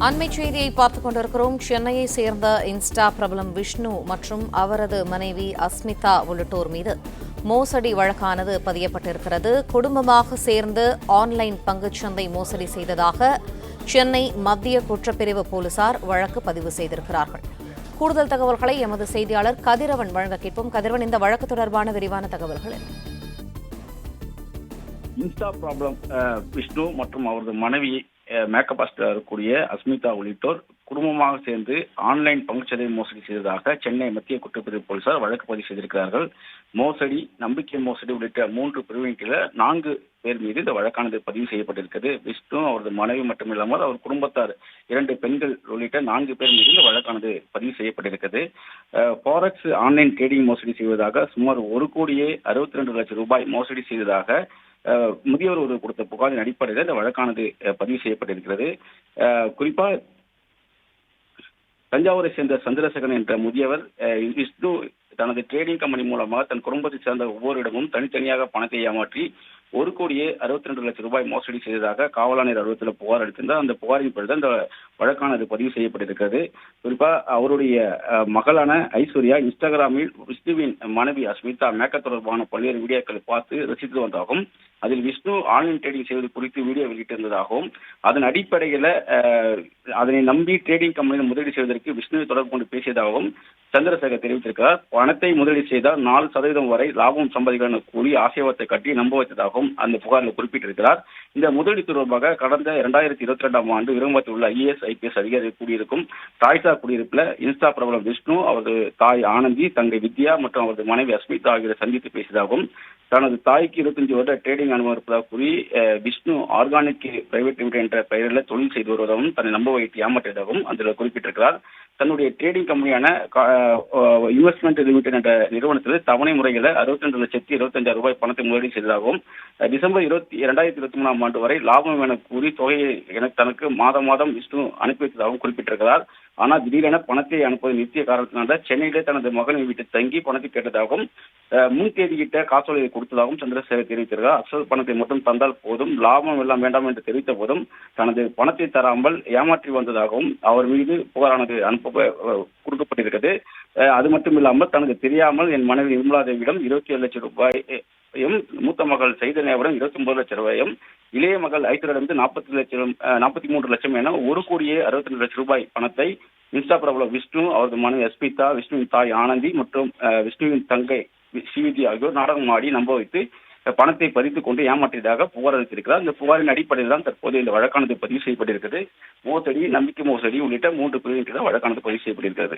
அண்மைச் செய்தியை பார்த்துக் கொண்டிருக்கிறோம். சென்னையை சேர்ந்த இன்ஸ்டா பிரபலம் விஷ்ணு மற்றும் அவரது மனைவி அஸ்மிதா உள்ளிட்டோர் மீது மோசடி வழக்கானது பதியப்பட்டிருக்கிறது. குடும்பமாக சேர்ந்து ஆன்லைன் பங்குச்சந்தை மோசடி செய்ததாக சென்னை மத்திய குற்றப்பிரிவு போலீசார் வழக்கு பதிவு செய்திருக்கிறார்கள். கூடுதல் தகவல்களை எமது செய்தியாளர் கதிரவன் வழங்க கேட்போம். கதிரவன், இந்த வழக்கு தொடர்பான விரிவான தகவல்கள். இன்ஸ்டா ப்ராப்ளம் விஷ்ணு மற்றும் அவரது மனைவி மேக்கப் ஆர்டிஸ்டாக இருக்கக்கூடிய அஸ்மிதா உள்ளிட்டோர் குடும்பமாக சேர்ந்து ஆன்லைன் பங்குச்சந்தை மோசடி செய்ததாக சென்னை மத்திய குற்றப்பிரிவு போலீசார் வழக்கு பதிவு செய்திருக்கிறார்கள். மோசடி, நம்பிக்கை மோசடி உள்ளிட்ட 3 பிரிவின் கீழ 4 பேர் மீது இந்த வழக்கானது பதிவு செய்யப்பட்டிருக்கிறது. விஷ்ணு, அவரது மனைவி மட்டுமில்லாமல் அவர் குடும்பத்தார் 2 பெண்கள் உள்ளிட்ட 4 பேர் மீது இந்த வழக்கானது பதிவு செய்யப்பட்டிருக்கிறது. ஃபாரெக்ஸ் ஆன்லைன் ட்ரேடிங் மோசடி செய்வதாக சுமார் 1,62,00,000 ரூபாய் மோசடி செய்ததாக முதியவர் ஒரு கொடுத்த புகாரின் அடிப்படையில் இந்த வழக்கானது பதிவு செய்யப்பட்டிருக்கிறது. குறிப்பா தஞ்சாவூரை சேர்ந்த சந்திரசேகரன் என்ற முதியவர் விஷ்ணு தனது ட்ரேடிங் கம்பெனி மூலமாக தன் குடும்பத்தை சேர்ந்த ஒவ்வொருடமும் தனித்தனியாக பணத்தை ஏமாற்றி 1,62,00,000 ரூபாய் மோசடி செய்ததாக காவல் ஆணையர் அலுவலகத்தில் புகார் அளித்திருந்தார். அந்த புகாரின் பிறகு இந்த வழக்கானது பதிவு செய்யப்பட்டிருக்கிறது. குறிப்பா அவருடைய மகளான ஐஸ்வர்யா இன்ஸ்டாகிராமில் விஷ்ணுவின் மனைவி அஸ்மிதா மேக்கப் தொடர்பான பல்வேறு வீடியோக்களை பார்த்து ரசித்து வந்ததாகவும், அதில் விஷ்ணு ஆன்லைன் ட்ரேடிங் செய்வது குறித்து வீடியோ வெளியிட்டிருந்ததாகவும், அதன் அடிப்படையில் அதனை நம்பி ட்ரேடிங் கம்பெனியில் முதலீடு செய்வதற்கு விஷ்ணுவை தொடர்பு கொண்டு பேசியதாகவும் சந்திரசேகர் தெரிவித்திருக்கிறார். பணத்தை முதலீடு செய்தால் 4% வரை லாபம் சம்பாதிக்க கூறி ஆசைவாதத்தை கட்டி நம்ப வைத்ததாகவும் அந்த புகாரில் குறிப்பிட்டிருக்கிறார். இந்த முதலீடு தொடர்பாக கடந்த 2022ஆம் ஆண்டு விரும்பத்தில் உள்ள IAS IPS அதிகாரி கூடியிருக்கும் டாய்ஸா குடியிருப்பில் இன்ஸ்டா பிரபலம் விஷ்ணு, அவரது தாய் ஆனந்தி, தங்கை வித்யா மற்றும் அவரது மனைவி அஸ்மிதா ஆகியோரை சந்தித்து பேசியதாகவும், தனது தாய்க்கு 25 வருட ட்ரேடிங் அனுபவம் இருப்பதாக கூறி விஷ்ணு ஆர்கானிக் பிரைவேட் லிமிடெட் என்ற பெயரில் தொழில் செய்து வருவதாகவும் தன்னை நம்ப வைத்து ஏமாற்றியதாகவும் அதில் குறிப்பிட்டிருக்கிறார். தன்னுடைய ட்ரேடிங் கம்பெனியான இன்வெஸ்ட்மெண்ட் லிமிடெட் என்ற நிறுவனத்தில் தவணை முறையில் 62,25,000 ரூபாய் பணத்தை முதலீடு செய்ததாகவும், டிசம்பர் 2023ஆம் ஆண்டு வரை லாபம் என கூறி தொகையை தனக்கு மாதம் விஷ்ணு அனுப்பி வைத்ததாகவும் குறிப்பிட்டிருக்கிறார். ஆனால் திடீரென பணத்தை அனுப்புவதை நிறுத்திய காரணத்தினால சென்னையிலே தனது மகனின் வீட்டில் தங்கி பணத்தை கேட்டதாகவும், முன் தேதியிட்ட காசோலையை கொடுத்ததாகவும் சந்திரசேகர் தெரிவித்திருக்கிறார். அசல் பணத்தை மட்டும் தந்தால் போதும், லாபம் எல்லாம் வேண்டாம் என்று தெரிவித்த போதும் தனது பணத்தை தராமல் ஏமாற்றி வந்ததாகவும் அவர் மீது புகாரானது கொடுக்கப்பட்டிருக்கிறது. அது மட்டும் இல்லாமல் தனக்கு தெரியாமல் என் மனைவி நிர்மலா தேவியிடம் 27 லட்சம் ரூபாயும், மூத்த மகள் சைதன்யாவிடம் 29 லட்சம் ரூபாயும், இளைய மகள் ஐஸ்வர்யிடம் 43 லட்சம் என 1,62,00,000 ரூபாய் பணத்தை இன்ஸ்டா பிரபலம் விஷ்ணு, அவரது மனைவி அஸ்மிதா, விஷ்ணுவின் தாய் ஆனந்தி மற்றும் விஷ்ணுவின் தங்கை ஸ்ரீவித்யா ஆகியோர் நாடகம் ஆடி நம்ப வைத்து பணத்தை பறித்துக் கொண்டு ஏமாற்றியதாக புகார் அளித்திருக்கிறார். இந்த புகாரின் அடிப்படையில் தான் தற்போது இந்த வழக்கானது பதிவு செய்யப்பட்டிருக்கிறது. மோசடி, நம்பிக்கை மோசடி உள்ளிட்ட 3 பிரிவுகளில் வழக்கானது பதிவு செய்யப்பட்டிருக்கிறது.